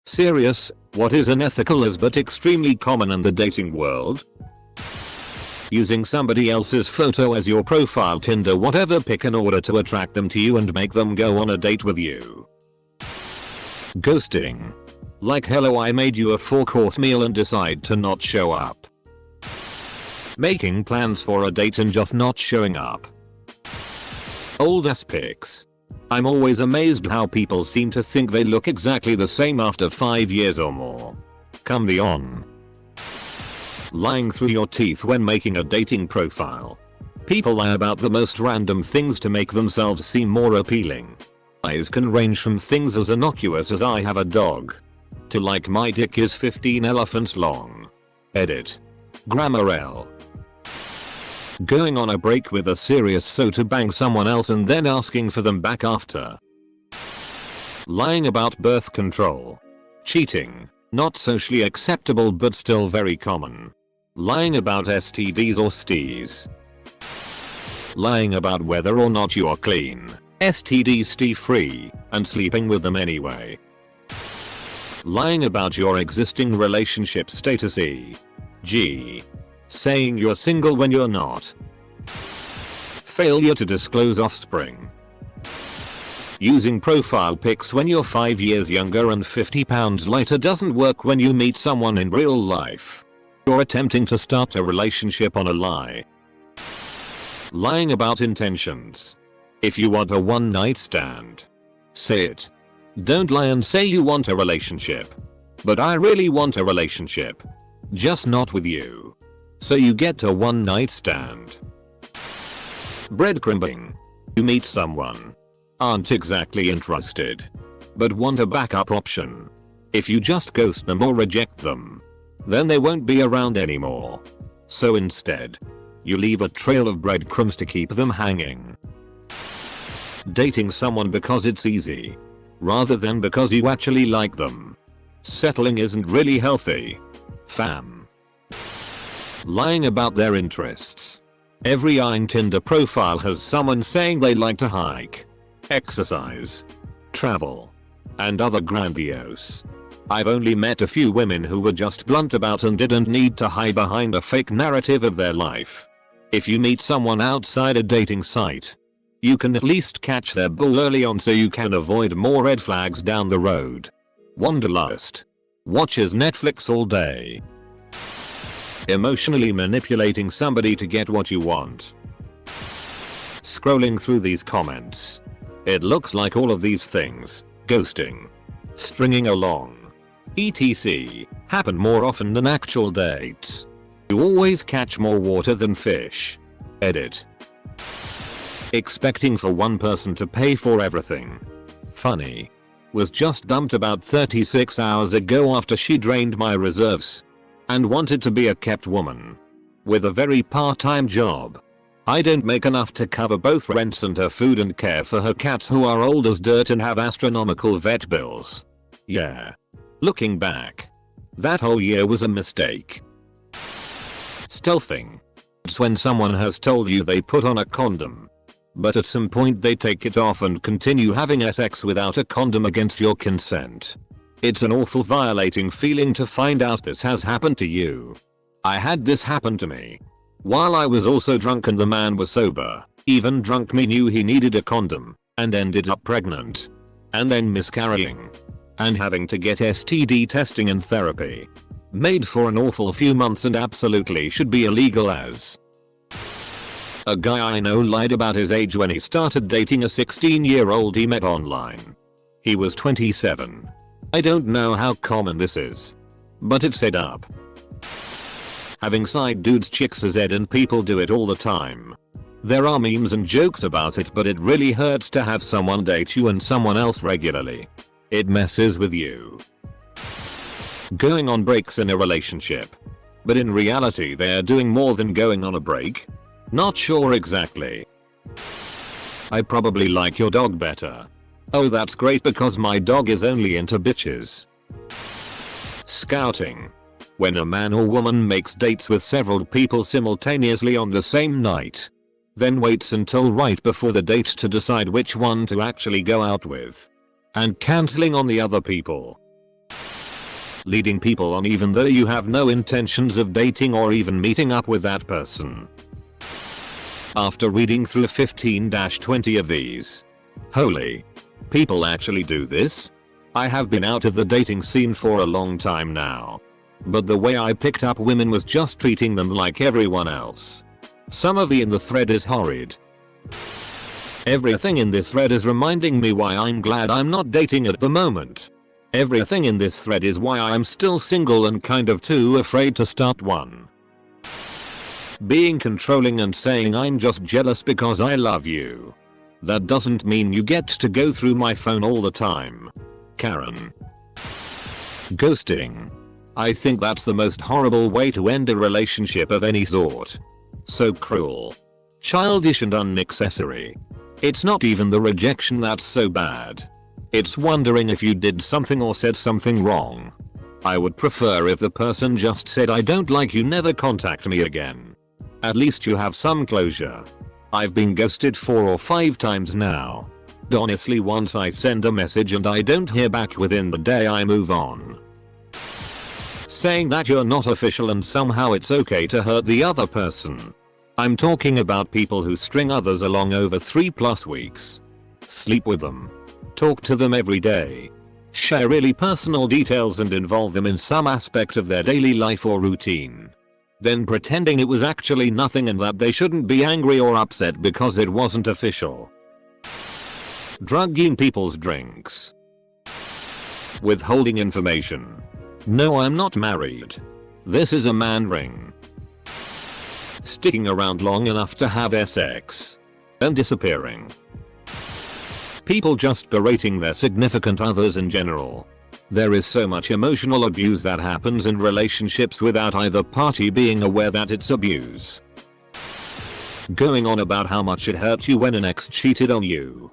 Serious, what is unethical is but extremely common in the dating world. Using somebody else's photo as your profile Tinder whatever pic in order to attract them to you and make them go on a date with you. Ghosting. Like hello I made you a 4-course meal and decide to not show up. Making plans for a date and just not showing up. Old ass pics. I'm always amazed how people seem to think they look exactly the same after 5 years or more. Come the on. Lying through your teeth when making a dating profile. People lie about the most random things to make themselves seem more appealing. Lies can range from things as innocuous as I have a dog to like my dick is 15 elephants long. Edit. Grammar L. Going on a break with a serious so to bang someone else and then asking for them back after. Lying about birth control. Cheating. Not socially acceptable but still very common. Lying about STDs or STIs. Lying about whether or not you are clean, STD STI free, and sleeping with them anyway. Lying about your existing relationship status e.g. saying you're single when you're not. Failure to disclose offspring. Using profile pics when you're 5 years younger and 50 pounds lighter doesn't work when you meet someone in real life. You're attempting to start a relationship on a lie. Lying about intentions. If you want a one-night stand, say it. Don't lie and say you want a relationship. But I really want a relationship. Just not with you. So you get a one-night stand. Breadcrumbing. You meet someone. Aren't exactly interested. But want a backup option. If you just ghost them or reject them, then they won't be around anymore. So instead, you leave a trail of breadcrumbs to keep them hanging. Dating someone because it's easy, rather than because you actually like them. Settling isn't really healthy. Fam. Lying about their interests. Every Tinder profile has someone saying they like to hike, exercise, travel, and other grandiose. I've only met a few women who were just blunt about and didn't need to hide behind a fake narrative of their life. If you meet someone outside a dating site, you can at least catch their bull early on so you can avoid more red flags down the road. Wanderlust. Watches Netflix all day. Emotionally manipulating somebody to get what you want. Scrolling through these comments. It looks like all of these things, ghosting, stringing along, etc., happen more often than actual dates. You always catch more water than fish. Edit. Expecting for one person to pay for everything. Funny. Was just dumped about 36 hours ago after she drained my reserves. And wanted to be a kept woman. With a very part-time job. I don't make enough to cover both rents and her food and care for her cats who are old as dirt and have astronomical vet bills. Yeah. Looking back, that whole year was a mistake. Stealthing. It's when someone has told you they put on a condom, but at some point they take it off and continue having sex without a condom against your consent. It's an awful violating feeling to find out this has happened to you. I had this happen to me. While I was also drunk and the man was sober, even drunk me knew he needed a condom, and ended up pregnant. And then miscarrying. And having to get STD testing and therapy. Made for an awful few months and absolutely should be illegal as. A guy I know lied about his age when he started dating a 16-year-old he met online. He was 27. I don't know how common this is, but it's set up. Having side dudes chicks as Ed and people do it all the time. There are memes and jokes about it but it really hurts to have someone date you and someone else regularly. It messes with you. Going on breaks in a relationship. But in reality they are doing more than going on a break? Not sure exactly. I probably like your dog better. Oh that's great because my dog is only into bitches. Scouting. When a man or woman makes dates with several people simultaneously on the same night. Then waits until right before the date to decide which one to actually go out with. And cancelling on the other people. Leading people on even though you have no intentions of dating or even meeting up with that person. After reading through 15-20 of these. Holy. People actually do this? I have been out of the dating scene for a long time now. But the way I picked up women was just treating them like everyone else. Some of the in the thread is horrid. Everything in this thread is reminding me why I'm glad I'm not dating at the moment. Everything in this thread is why I'm still single and kind of too afraid to start one. Being controlling and saying I'm just jealous because I love you. That doesn't mean you get to go through my phone all the time. Karen. Ghosting. I think that's the most horrible way to end a relationship of any sort. So cruel. Childish and unnecessary. It's not even the rejection that's so bad. It's wondering if you did something or said something wrong. I would prefer if the person just said I don't like you, never contact me again. At least you have some closure. I've been ghosted 4 or 5 times now. Honestly, once I send a message and I don't hear back within the day, I move on. Saying that you're not official and somehow it's okay to hurt the other person. I'm talking about people who string others along over 3+ weeks. Sleep with them. Talk to them every day. Share really personal details and involve them in some aspect of their daily life or routine. Then pretending it was actually nothing and that they shouldn't be angry or upset because it wasn't official. Drugging people's drinks. Withholding information. No, I'm not married. This is a man ring. Sticking around long enough to have sex. And disappearing. People just berating their significant others in general. There is so much emotional abuse that happens in relationships without either party being aware that it's abuse. Going on about how much it hurt you when an ex cheated on you.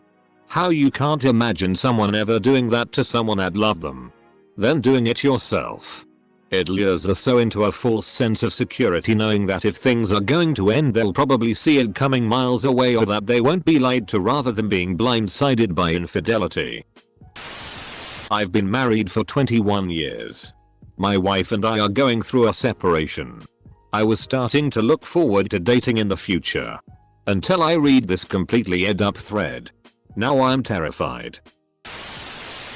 How you can't imagine someone ever doing that to someone that loved them. Then doing it yourself. It lures us so into a false sense of security, knowing that if things are going to end they'll probably see it coming miles away, or that they won't be lied to, rather than being blindsided by infidelity. I've been married for 21 years. My wife and I are going through a separation. I was starting to look forward to dating in the future. Until I read this completely ed-up thread. Now I'm terrified.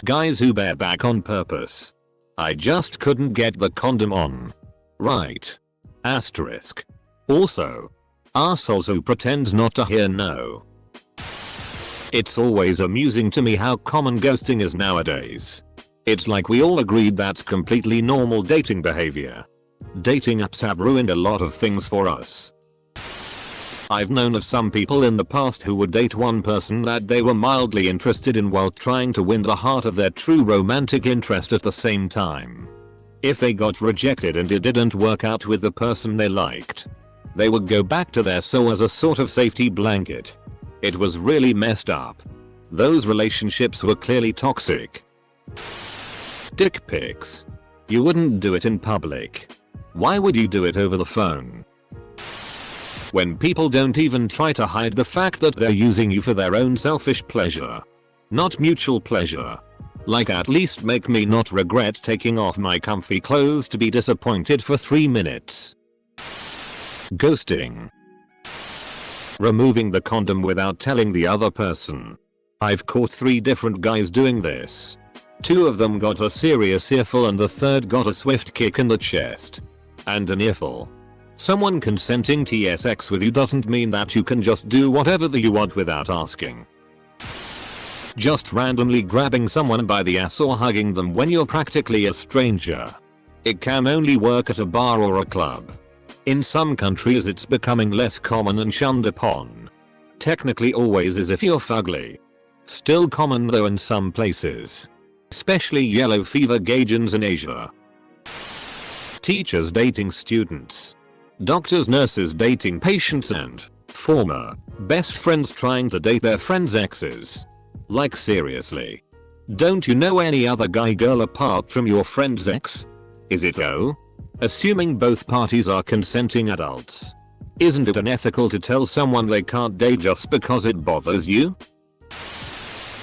Guys who bareback on purpose. I just couldn't get the condom on. Right. Asterisk. Also. Arseholes who pretend not to hear no. It's always amusing to me how common ghosting is nowadays. It's like we all agreed that's completely normal dating behavior. Dating apps have ruined a lot of things for us. I've known of some people in the past who would date one person that they were mildly interested in while trying to win the heart of their true romantic interest at the same time. If they got rejected and it didn't work out with the person they liked, they would go back to their soul as a sort of safety blanket. It was really messed up. Those relationships were clearly toxic. Dick pics. You wouldn't do it in public. Why would you do it over the phone? When people don't even try to hide the fact that they're using you for their own selfish pleasure. Not mutual pleasure. Like, at least make me not regret taking off my comfy clothes to be disappointed for 3 minutes. Ghosting. Removing the condom without telling the other person. I've caught 3 different guys doing this. 2 of them got a serious earful and the third got a swift kick in the chest. And an earful. Someone consenting to sex with you doesn't mean that you can just do whatever you want without asking. Just randomly grabbing someone by the ass or hugging them when you're practically a stranger. It can only work at a bar or a club. In some countries it's becoming less common and shunned upon. Technically always is if you're fugly. Still common though in some places. Especially yellow fever gauges in Asia. Teachers dating students. Doctors, nurses dating patients, and former best friends trying to date their friends' exes. Like, seriously. Don't you know any other guy girl apart from your friend's ex? Is it assuming both parties are consenting adults? Isn't it unethical to tell someone they can't date just because it bothers you?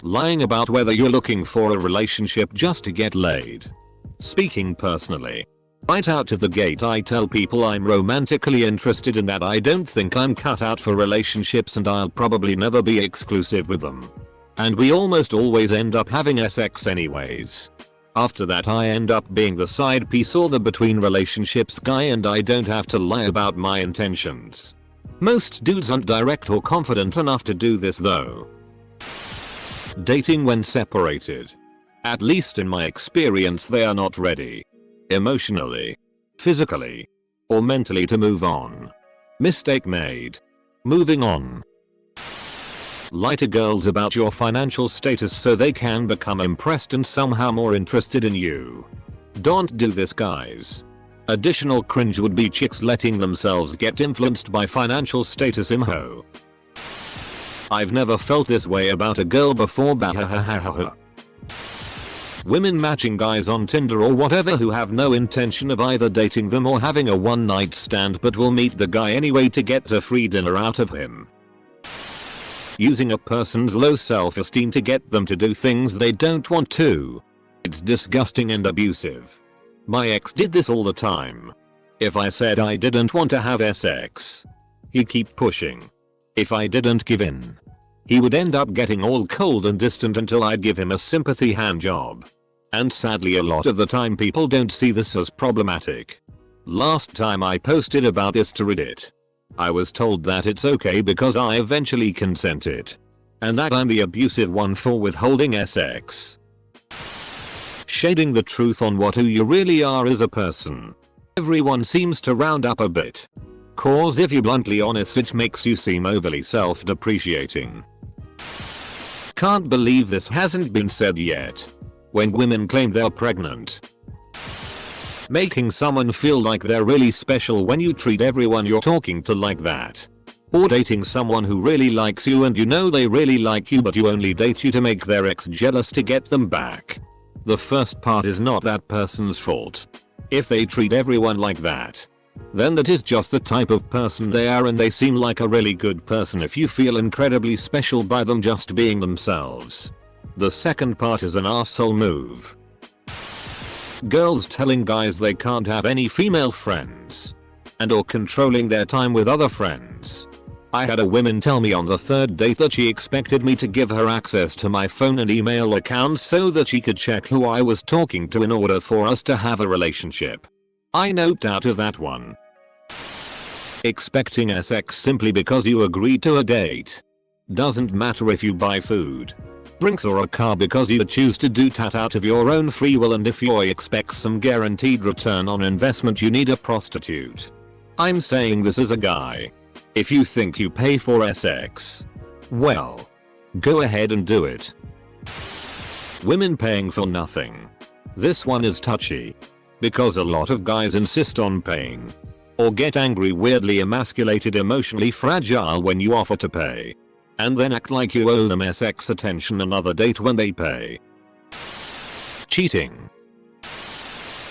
Lying about whether you're looking for a relationship just to get laid. Speaking personally, right out of the gate I tell people I'm romantically interested and that I don't think I'm cut out for relationships and I'll probably never be exclusive with them. And we almost always end up having sex anyways. After that I end up being the side piece or the between relationships guy and I don't have to lie about my intentions. Most dudes aren't direct or confident enough to do this though. Dating when separated. At least in my experience they are not ready. Emotionally, physically, or mentally to move on. Mistake made. Moving on. Lie to girls about your financial status so they can become impressed and somehow more interested in you. Don't do this guys. Additional cringe would be chicks letting themselves get influenced by financial status imho. I've never felt this way about a girl before bahahahaha. Women matching guys on Tinder or whatever who have no intention of either dating them or having a one night stand but will meet the guy anyway to get a free dinner out of him. Using a person's low self-esteem to get them to do things they don't want to. It's disgusting and abusive. My ex did this all the time. If I said I didn't want to have sex, he'd keep pushing. If I didn't give in, he would end up getting all cold and distant until I'd give him a sympathy hand job. And sadly a lot of the time people don't see this as problematic. Last time I posted about this to Reddit, I was told that it's okay because I eventually consented. And that I'm the abusive one for withholding sex. Shading the truth on who you really are as a person. Everyone seems to round up a bit. Cause if you're bluntly honest it makes you seem overly self-depreciating. Can't believe this hasn't been said yet. When women claim they're pregnant. Making someone feel like they're really special when you treat everyone you're talking to like that. Or dating someone who really likes you and you know they really like you but you only date you to make their ex jealous to get them back. The first part is not that person's fault. If they treat everyone like that, then that is just the type of person they are and they seem like a really good person if you feel incredibly special by them just being themselves. The second part is an arsehole move. Girls telling guys they can't have any female friends. And or controlling their time with other friends. I had a woman tell me on the third date that she expected me to give her access to my phone and email accounts so that she could check who I was talking to in order for us to have a relationship. I noped out of that one. Expecting sex simply because you agreed to a date. Doesn't matter if you buy food, drinks or a car because you choose to do that out of your own free will, and if you expect some guaranteed return on investment you need a prostitute. I'm saying this as a guy. If you think you pay for sex, well, go ahead and do it. Women paying for nothing. This one is touchy. Because a lot of guys insist on paying. Or get angry, weirdly emasculated, emotionally fragile when you offer to pay. And then act like you owe them sex attention another date when they pay. Cheating.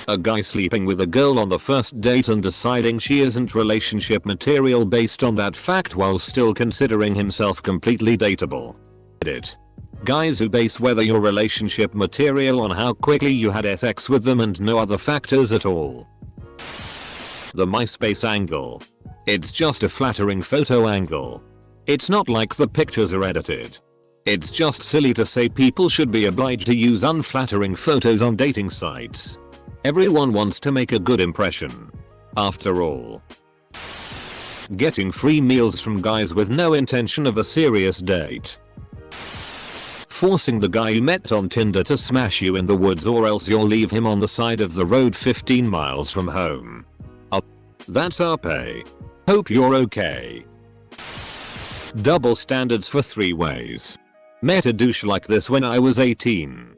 A guy sleeping with a girl on the first date and deciding she isn't relationship material based on that fact while still considering himself completely dateable. Edit. Guys who base whether you're relationship material on how quickly you had sex with them and no other factors at all. The MySpace angle. It's just a flattering photo angle. It's not like the pictures are edited. It's just silly to say people should be obliged to use unflattering photos on dating sites. Everyone wants to make a good impression. After all. Getting free meals from guys with no intention of a serious date. Forcing the guy you met on Tinder to smash you in the woods or else you'll leave him on the side of the road 15 miles from home. That's our pay. Hope you're okay. Double standards for three ways. Met a douche like this when I was 18.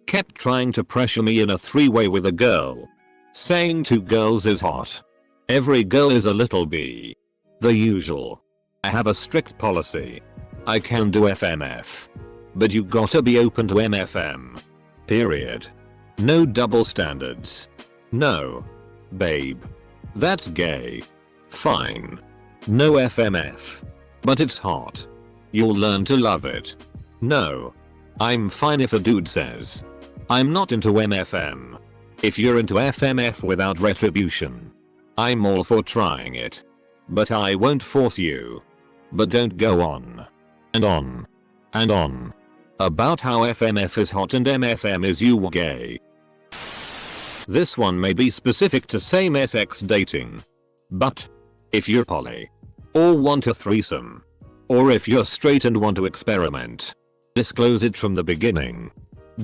Kept trying to pressure me in a three-way with a girl. Saying two girls is hot. Every girl is a little bee. The usual. I have a strict policy. I can do FMF. But you gotta be open to MFM. Period. No double standards. No. Babe. That's gay. Fine. No FMF. But it's hot. You'll learn to love it. No. I'm fine if a dude says, I'm not into MFM. If you're into FMF without retribution, I'm all for trying it. But I won't force you. But don't go on. And on. And on. About how FMF is hot and MFM is you gay. This one may be specific to same-sex dating. But if you're poly, or want a threesome, or if you're straight and want to experiment, disclose it from the beginning.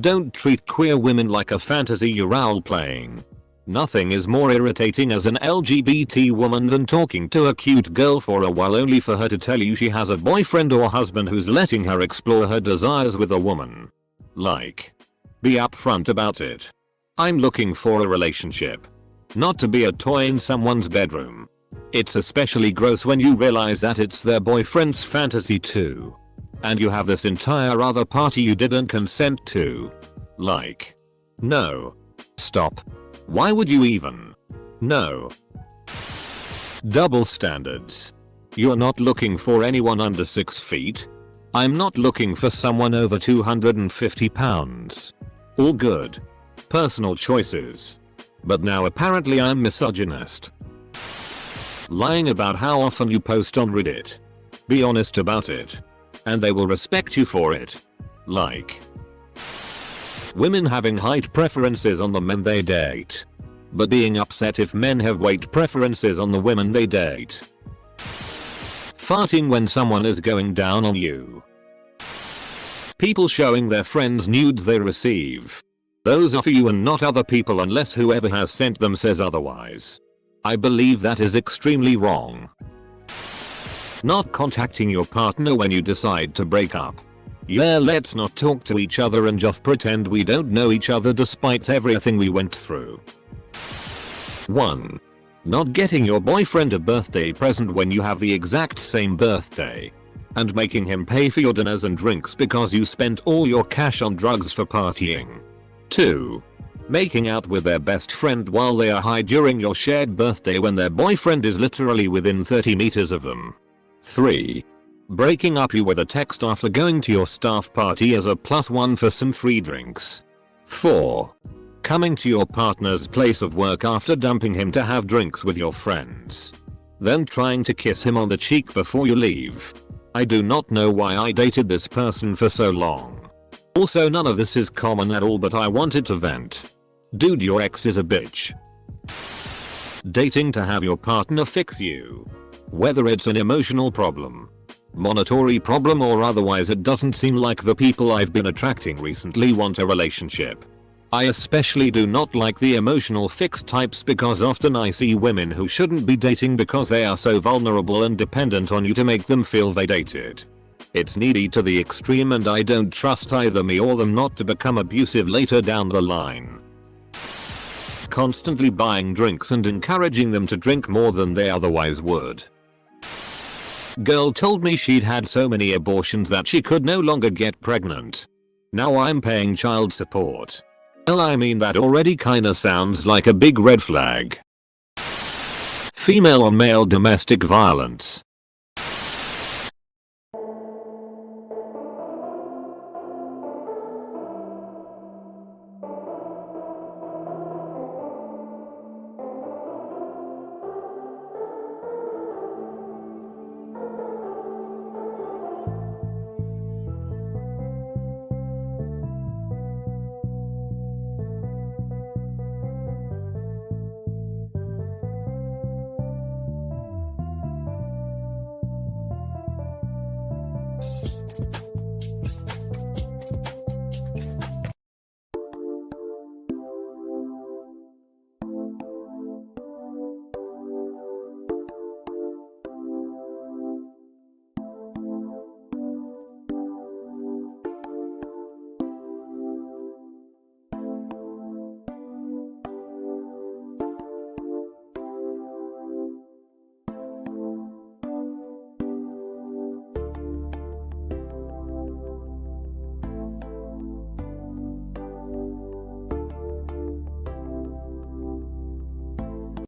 Don't treat queer women like a fantasy you're role-playing. Nothing is more irritating as an LGBT woman than talking to a cute girl for a while only for her to tell you she has a boyfriend or husband who's letting her explore her desires with a woman. Like, be upfront about it. I'm looking for a relationship, not to be a toy in someone's bedroom. It's especially gross when you realize that it's their boyfriend's fantasy too. And you have this entire other party you didn't consent to. Like, no. Stop. Why would you even? No. Double standards. You're not looking for anyone under 6 feet. I'm not looking for someone over 250 pounds. All good. Personal choices. But now apparently I'm misogynist. Lying about how often you post on Reddit. Be honest about it. And they will respect you for it. Like, women having height preferences on the men they date, but being upset if men have weight preferences on the women they date. Farting when someone is going down on you. People showing their friends nudes they receive. Those are for you and not other people unless whoever has sent them says otherwise. I believe that is extremely wrong. Not contacting your partner when you decide to break up. Yeah, let's not talk to each other and just pretend we don't know each other despite everything we went through. 1. Not getting your boyfriend a birthday present when you have the exact same birthday. And making him pay for your dinners and drinks because you spent all your cash on drugs for partying. 2. Making out with their best friend while they are high during your shared birthday when their boyfriend is literally within 30 meters of them. 3. Breaking up you with a text after going to your staff party as a +1 for some free drinks. 4. Coming to your partner's place of work after dumping him to have drinks with your friends. Then trying to kiss him on the cheek before you leave. I do not know why I dated this person for so long. Also, none of this is common at all, but I wanted to vent. Dude, your ex is a bitch. Dating to have your partner fix you. Whether it's an emotional problem, monetary problem or otherwise, it doesn't seem like the people I've been attracting recently want a relationship. I especially do not like the emotional fix types because often I see women who shouldn't be dating because they are so vulnerable and dependent on you to make them feel they dated. It's needy to the extreme and I don't trust either me or them not to become abusive later down the line. Constantly buying drinks and encouraging them to drink more than they otherwise would. Girl told me she'd had so many abortions that she could no longer get pregnant. Now I'm paying child support. Well, I mean, that already kinda sounds like a big red flag. Female on male domestic violence.